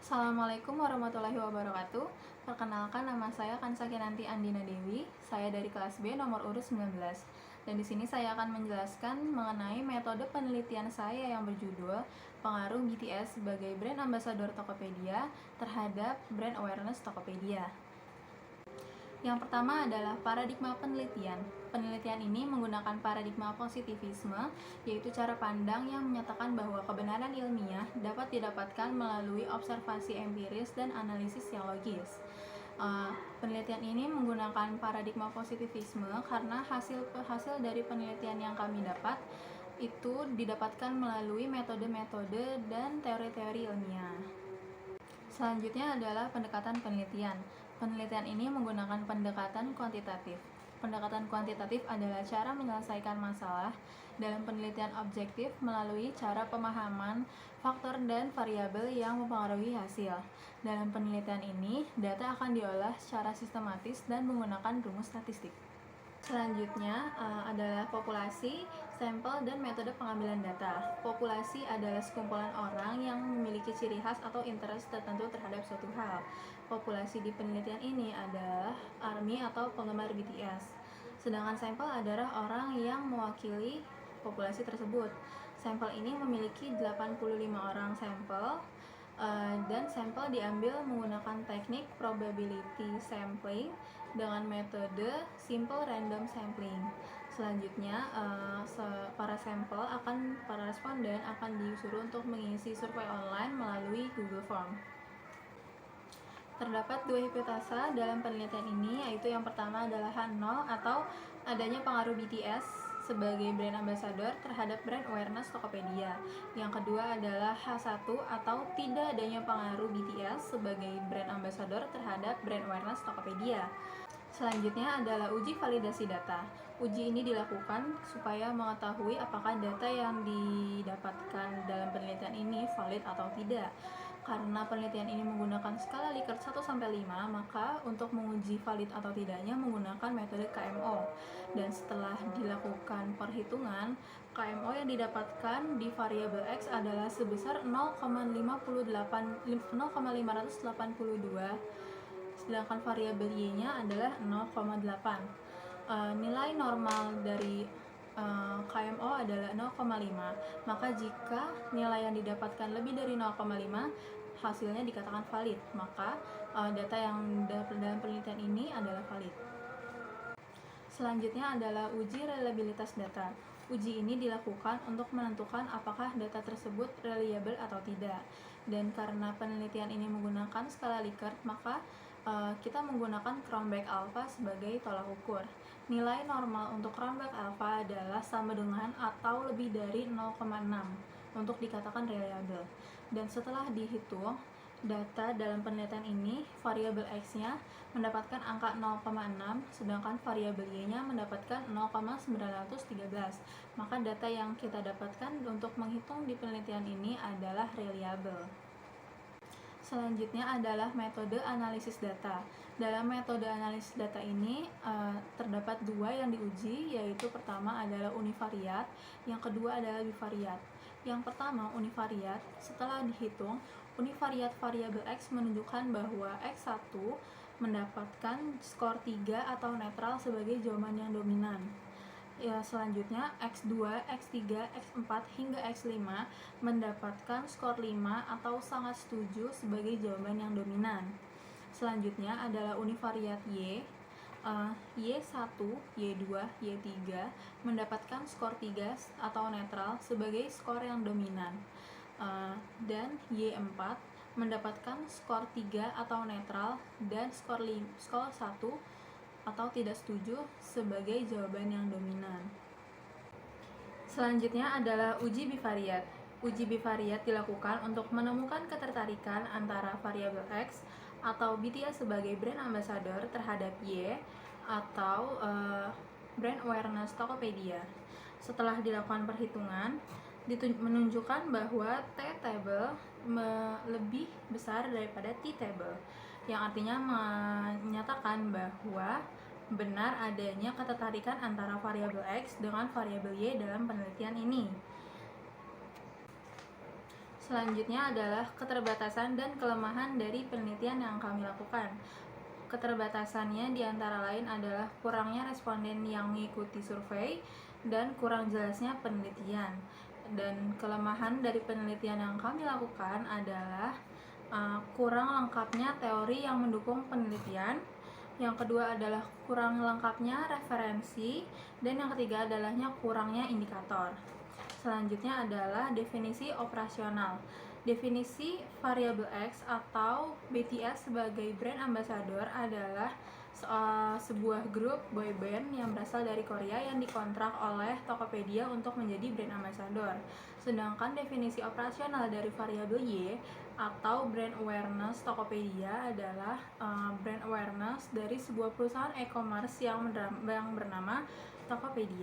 Assalamualaikum warahmatullahi wabarakatuh. Perkenalkan, nama saya Kansa Kinanti Andina Dewi. Saya dari kelas B nomor urut 19. Dan di sini saya akan menjelaskan mengenai metode penelitian saya yang berjudul Pengaruh BTS sebagai brand ambassador Tokopedia terhadap brand awareness Tokopedia. Yang pertama adalah paradigma penelitian. Penelitian ini menggunakan paradigma positivisme, yaitu cara pandang yang menyatakan bahwa kebenaran ilmiah dapat didapatkan melalui observasi empiris dan analisis yang logis. Penelitian ini menggunakan paradigma positivisme karena hasil dari penelitian yang kami dapat itu didapatkan melalui metode-metode dan teori-teori ilmiah. Selanjutnya adalah pendekatan penelitian. Penelitian ini menggunakan pendekatan kuantitatif. Pendekatan kuantitatif adalah cara menyelesaikan masalah dalam penelitian objektif melalui cara pemahaman faktor dan variabel yang mempengaruhi hasil. Dalam penelitian ini, data akan diolah secara sistematis dan menggunakan rumus statistik. Selanjutnya adalah populasi, sampel, dan metode pengambilan data. Populasi adalah sekumpulan orang yang memiliki ciri khas atau interest tertentu terhadap suatu hal. Populasi di penelitian ini adalah ARMY atau penggemar BTS. Sedangkan sampel adalah orang yang mewakili populasi tersebut. Sampel ini memiliki 85 orang sampel, dan sampel diambil menggunakan teknik probability sampling dengan metode simple random sampling. Selanjutnya, para responden akan disuruh untuk mengisi survei online melalui Google Form. Terdapat dua hipotesa dalam penelitian ini, yaitu yang pertama adalah H0 atau adanya pengaruh BTS sebagai brand ambassador terhadap brand awareness Tokopedia. Yang kedua adalah H1 atau tidak adanya pengaruh BTS sebagai brand ambassador terhadap brand awareness Tokopedia. Selanjutnya adalah uji validasi data. Uji ini dilakukan supaya mengetahui apakah data yang didapatkan dalam penelitian ini valid atau tidak. Karena penelitian ini menggunakan skala Likert 1-5, maka untuk menguji valid atau tidaknya menggunakan metode KMO. Dan setelah dilakukan perhitungan, KMO yang didapatkan di variabel X adalah sebesar 0,582, sedangkan variabel Y-nya adalah 0,8. Nilai normal dari KMO adalah 0,5, maka jika nilai yang didapatkan lebih dari 0,5, hasilnya dikatakan valid, maka data yang dalam penelitian ini adalah valid. Selanjutnya adalah uji reliabilitas data. Uji ini dilakukan untuk menentukan apakah data tersebut reliable atau tidak. Dan karena penelitian ini menggunakan skala Likert, maka kita menggunakan Cronbach alpha sebagai tolak ukur. Nilai normal untuk Cronbach alpha adalah sama dengan atau lebih dari 0,6 untuk dikatakan reliable. Dan setelah dihitung data dalam penelitian ini, variabel X-nya mendapatkan angka 0,6, sedangkan variabel Y-nya mendapatkan 0,913. Maka data yang kita dapatkan untuk menghitung di penelitian ini adalah reliable. Selanjutnya adalah metode analisis data. Dalam metode analisis data ini terdapat dua yang diuji, yaitu pertama adalah univariat, yang kedua adalah bivariat. Yang pertama, univariat. Setelah dihitung, univariat variabel X menunjukkan bahwa X1 mendapatkan skor 3 atau netral sebagai jawaban yang dominan. Selanjutnya X2, X3, X4 hingga X5 mendapatkan skor 5 atau sangat setuju sebagai jawaban yang dominan. Selanjutnya adalah univariat Y. Y1, Y2, Y3 mendapatkan skor 3 atau netral sebagai skor yang dominan. Dan Y4 mendapatkan skor 3 atau netral dan skor 1 atau tidak setuju sebagai jawaban yang dominan. Selanjutnya adalah uji bivariat. Uji bivariat dilakukan untuk menemukan ketertarikan antara variabel X atau BTS sebagai brand ambassador terhadap Y atau brand awareness Tokopedia. Setelah dilakukan perhitungan, menunjukkan bahwa T-table lebih besar daripada T-table, yang artinya menyatakan bahwa benar adanya ketertarikan antara variabel X dengan variabel Y dalam penelitian ini. Selanjutnya adalah keterbatasan dan kelemahan dari penelitian yang kami lakukan. Keterbatasannya diantara lain adalah kurangnya responden yang mengikuti survei dan kurang jelasnya penelitian. Dan kelemahan dari penelitian yang kami lakukan adalah kurang lengkapnya teori yang mendukung penelitian. Yang kedua adalah kurang lengkapnya referensi, dan yang ketiga adalahnya kurangnya indikator. Selanjutnya adalah definisi operasional. Definisi variabel X atau BTS sebagai brand ambassador adalah sebuah grup boyband yang berasal dari Korea yang dikontrak oleh Tokopedia untuk menjadi brand ambassador. Sedangkan definisi operasional dari variabel Y atau brand awareness Tokopedia adalah brand awareness dari sebuah perusahaan e-commerce yang bernama Tokopedia.